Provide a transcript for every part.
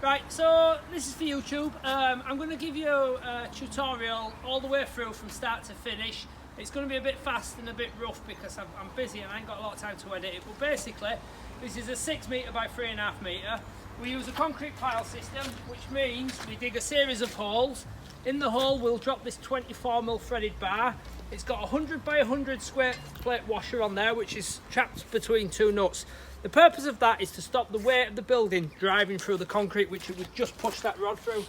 Right, so this is for YouTube. I'm going to give you a tutorial all the way through from start to finish. It's going to be a bit fast and a bit rough because I'm busy and I ain't got a lot of time to edit it. But basically, this is a 6 metre by 3.5 metre. We use a concrete pile system, which means we dig a series of holes. In the hole, we'll drop this 24mm threaded bar. It's got a 100 by 100 square plate washer on there, which is trapped between two nuts. The purpose of that is to stop the weight of the building driving through the concrete, which it would just push that rod through.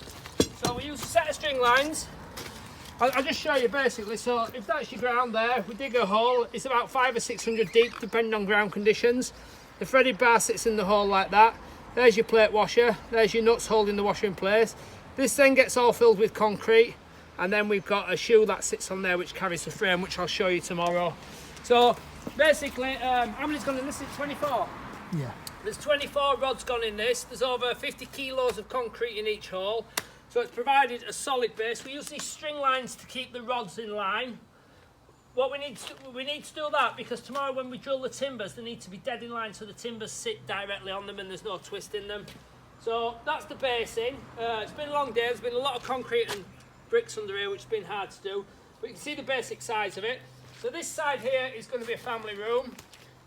So we use a set of string lines. I'll just show you basically. So if that's your ground there, we dig a hole. It's about 500 or 600 deep, depending on ground conditions. The threaded bar sits in the hole like that. There's your plate washer. There's your nuts holding the washer in place. This then gets all filled with concrete, and then we've got a shoe that sits on there which carries the frame, which I'll show you tomorrow. So basically, how many's gone in this? It's 24. Yeah. There's 24 rods gone in this. There's over 50 kilos of concrete in each hole. So it's provided a solid base. We use these string lines to keep the rods in line. What we need to do that because tomorrow when we drill the timbers, they need to be dead in line so the timbers sit directly on them and there's no twist in them. So that's the basing. It's been a long day. There's been a lot of concrete and bricks under here, which has been hard to do. But you can see the basic size of it. So this side here is going to be a family room.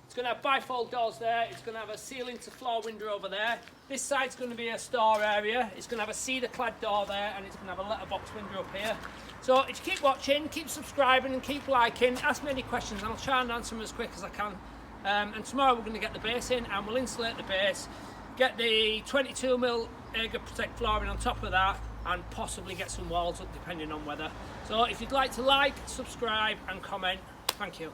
It's going to have bifold doors there. It's going to have a ceiling to floor window over there. This side's going to be a store area. It's going to have a cedar clad door there, and it's going to have a letterbox window up here. So if you keep watching, keep subscribing and keep liking, ask me any questions and I'll try and answer them as quick as I can. And tomorrow we're going to get the base in and we'll insulate the base, get the 22mm Aga Protect flooring on top of that, and possibly get some walls up depending on weather. So if you'd like to like, subscribe and comment, thank you.